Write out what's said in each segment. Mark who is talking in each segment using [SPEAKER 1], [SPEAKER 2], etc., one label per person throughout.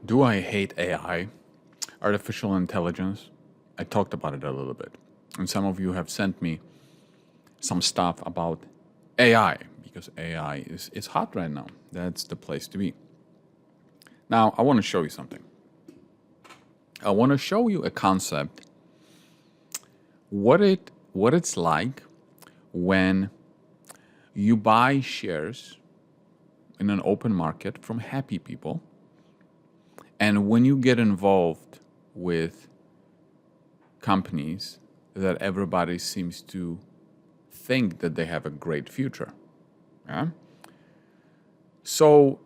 [SPEAKER 1] Do I hate AI? Artificial intelligence? I talked about it a little bit. And some of you have sent me some stuff about AI because AI is hot right now. That's the place to be. Now, I want to show you something. I want to show you a concept, what it's like when you buy shares in an open market from happy people, and when you get involved with companies that everybody seems to think that they have a great future. Yeah? So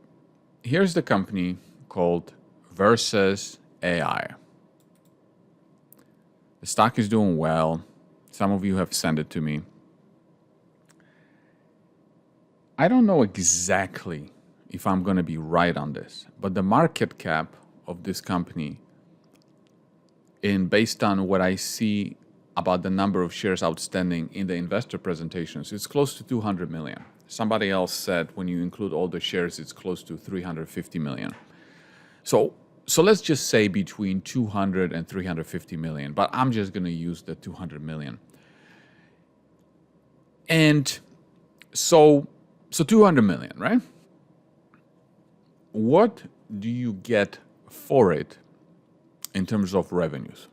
[SPEAKER 1] here's the company called Versus AI. The stock is doing well. Some of you have sent it to me. I don't know exactly if I'm going to be right on this, but the market cap of this company, based on what I see about the number of shares outstanding in the investor presentations, it's close to 200 million. Somebody else said when you include all the shares, it's close to 350 million. So let's just say between 200 and 350 million, but I'm just going to use the 200 million. And so 200 million, right? What do you get for it in terms of revenues?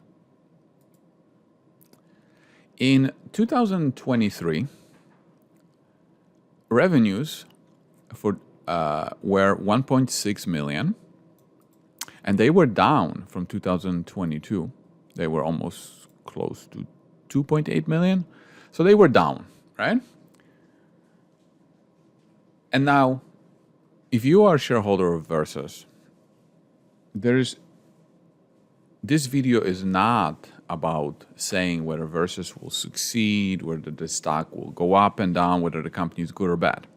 [SPEAKER 1] In 2023, revenues were 1.6 million, and they were down from 2022. They were almost close to 2.8 million. So they were down, right? And now, if you are a shareholder of Versus, this video is not about saying whether Versus will succeed, whether the stock will go up and down, whether the company is good or bad.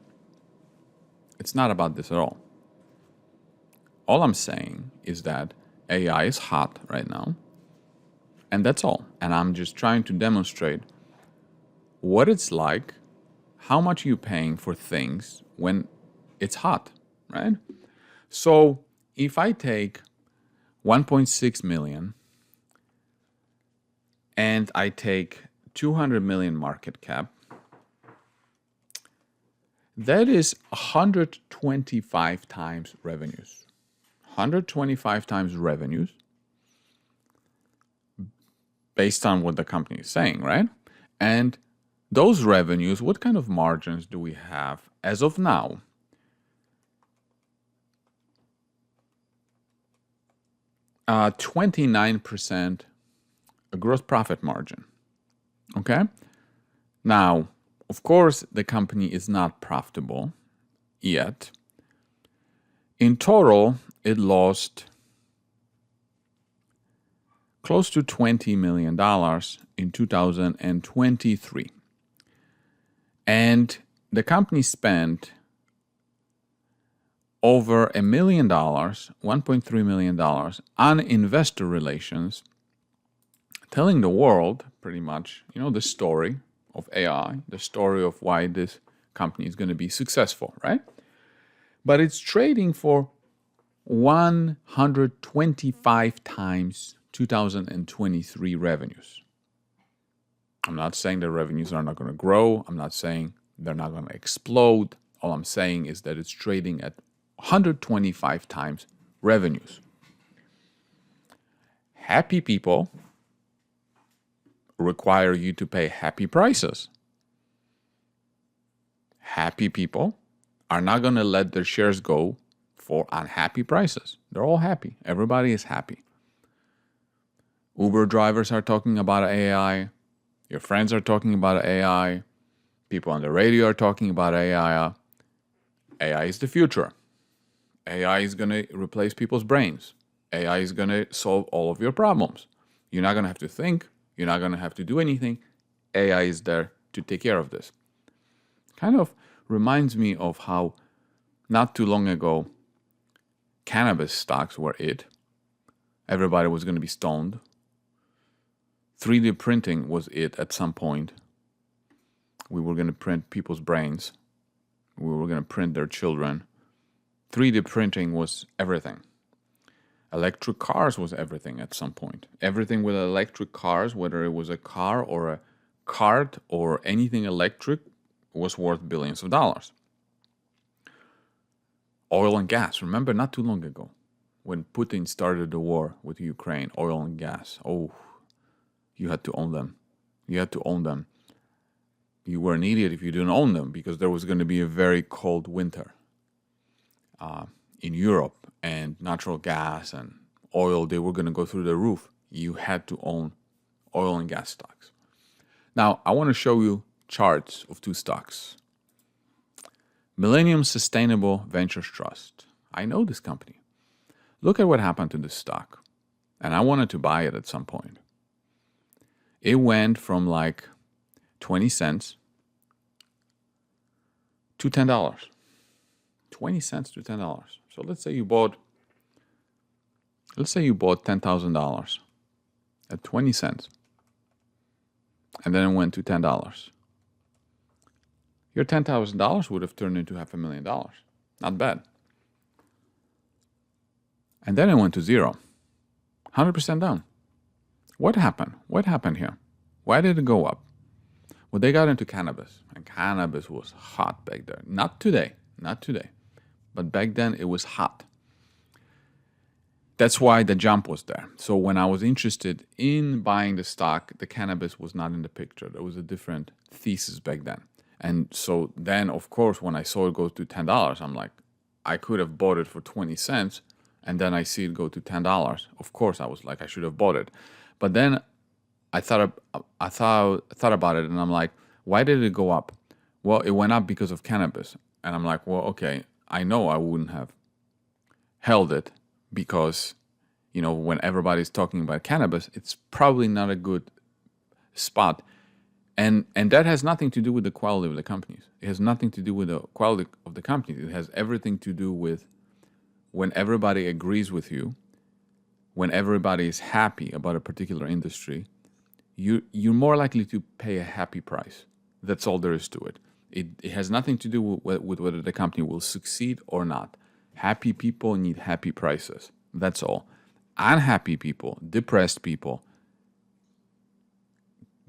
[SPEAKER 1] It's not about this at all. All I'm saying is that AI is hot right now, and that's all. And I'm just trying to demonstrate what it's like, how much you're paying for things when it's hot, right? So if I take 1.6 million and I take 200 million market cap, that is 125 times revenues. 125 times revenues based on what the company is saying, right? And those revenues, what kind of margins do we have as of now? Uh, 29% gross profit margin. Okay? Now, of course, the company is not profitable yet. In total, it lost close to $20 million in 2023. And the company spent over $1 million, $1.3 million on investor relations, telling the world pretty much, the story of AI, the story of why this company is going to be successful, right? But it's trading for 125 times 2023 revenues. I'm not saying the revenues are not going to grow. I'm not saying they're not going to explode. All I'm saying is that it's trading at 125 times revenues. Happy people require you to pay happy prices. Happy people are not going to let their shares go for unhappy prices. They're all happy. Everybody is happy. Uber drivers are talking about AI. Your friends are talking about AI. People on the radio are talking about AI. AI is the future. AI is going to replace people's brains. AI is going to solve all of your problems. You're not going to have to think. You're not going to have to do anything. AI is there to take care of this. Kind of reminds me of how not too long ago, cannabis stocks were it. Everybody was going to be stoned. 3D printing was it at some point. We were going to print people's brains. We were going to print their children. 3D printing was everything. Electric cars was everything at some point. Everything with electric cars, whether it was a car or a cart or anything electric, was worth billions of dollars. Oil and gas. Remember not too long ago when Putin started the war with Ukraine, oil and gas. Oh, you had to own them. You had to own them. You were an idiot if you didn't own them because there was going to be a very cold winter in Europe, and natural gas and oil, they were going to go through the roof. You had to own oil and gas stocks. Now, I want to show you charts of two stocks. Millennium Sustainable Ventures Trust. I know this company. Look at what happened to this stock. And I wanted to buy it at some point. It went from like 20 cents to $10. 20 cents to $10. So let's say you bought $10,000 at 20 cents. And then it went to $10. Your $10,000 would have turned into $500,000. Not bad. And then it went to zero. 100% down. What happened? What happened here? Why did it go up? Well, they got into cannabis. And cannabis was hot back there. Not today. But back then it was hot. That's why the jump was there. So when I was interested in buying the stock, the cannabis was not in the picture. There was a different thesis back then. And so then, of course, when I saw it go to $10, I'm like, I could have bought it for 20 cents. And then I see it go to $10. Of course, I was like, I should have bought it. But then I thought about it, and I'm like, why did it go up? Well, it went up because of cannabis. And I'm like, well, okay, I know I wouldn't have held it because, when everybody's talking about cannabis, it's probably not a good spot. And that has nothing to do with the quality of the companies. It has nothing to do with the quality of the companies. It has everything to do with when everybody agrees with you, when everybody is happy about a particular industry, you're more likely to pay a happy price. That's all there is to it. It has nothing to do with whether the company will succeed or not. Happy people need happy prices. That's all. Unhappy people, depressed people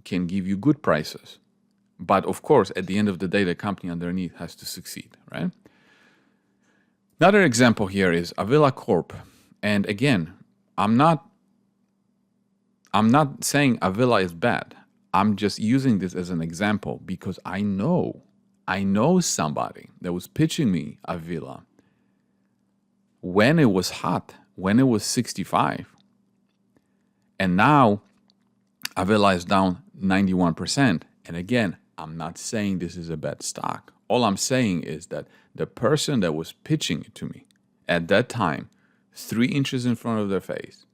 [SPEAKER 1] can give you good prices. But of course, at the end of the day, the company underneath has to succeed, right? Another example here is Avila Corp. And again, I'm not saying Avila is bad. I'm just using this as an example because I know somebody that was pitching me Avila when it was hot, when it was 65. And now Avila is down 91%. And again, I'm not saying this is a bad stock. All I'm saying is that the person that was pitching it to me at that time, 3 inches in front of their face,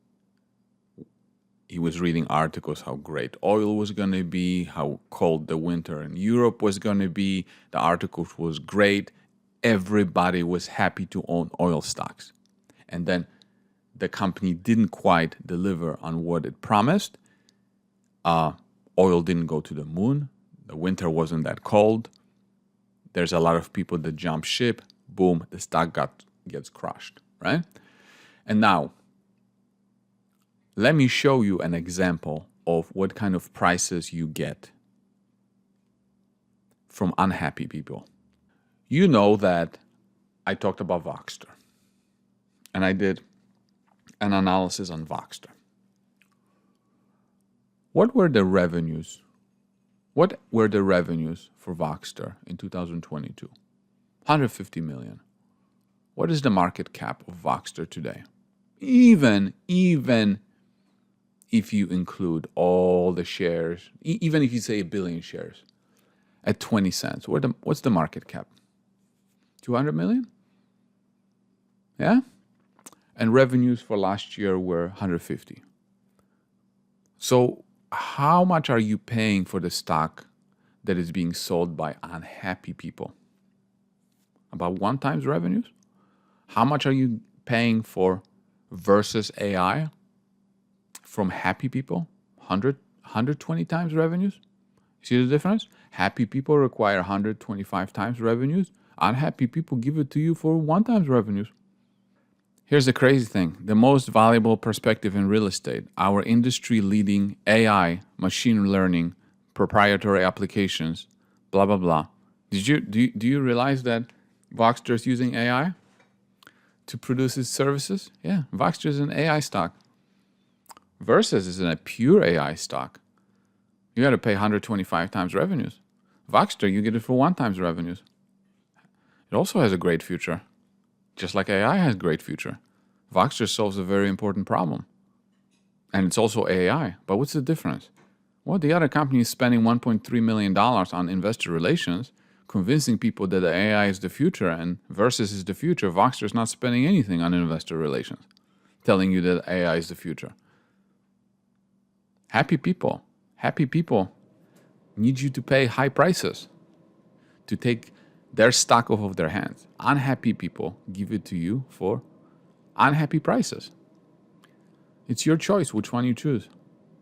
[SPEAKER 1] he was reading articles how great oil was going to be, how cold the winter in Europe was going to be. The articles was great. Everybody was happy to own oil stocks. And then the company didn't quite deliver on what it promised. Oil didn't go to the moon. The winter wasn't that cold. There's a lot of people that jump ship. Boom, the stock gets crushed, right? And now, let me show you an example of what kind of prices you get from unhappy people. You know that I talked about Voxtur, and I did an analysis on Voxtur. What were the revenues? What were the revenues for Voxtur in 2022? 150 million. What is the market cap of Voxtur today? Even if you include all the shares, even if you say 1 billion shares, at 20 cents, what's the market cap? 200 million? Yeah? And revenues for last year were 150. So how much are you paying for the stock that is being sold by unhappy people? About 1 times revenues? How much are you paying for versus AI from happy people? 120 times revenues? See the difference? Happy people require 125 times revenues. Unhappy people give it to you for 1 times revenues. Here's the crazy thing. The most valuable perspective in real estate, our industry-leading AI, machine learning, proprietary applications, blah, blah, blah. Do you realize that Voxtur is using AI to produce its services? Yeah, Voxtur is an AI stock. Versus is a pure AI stock. You got to pay 125 times revenues. Voxtur, you get it for 1 times revenues. It also has a great future. Just like AI has a great future. Voxtur solves a very important problem. And it's also AI. But what's the difference? Well, the other company is spending $1.3 million on investor relations, convincing people that the AI is the future and Versus is the future. Voxtur is not spending anything on investor relations, telling you that AI is the future. Happy people need you to pay high prices to take their stock off of their hands. Unhappy people give it to you for unhappy prices. It's your choice which one you choose.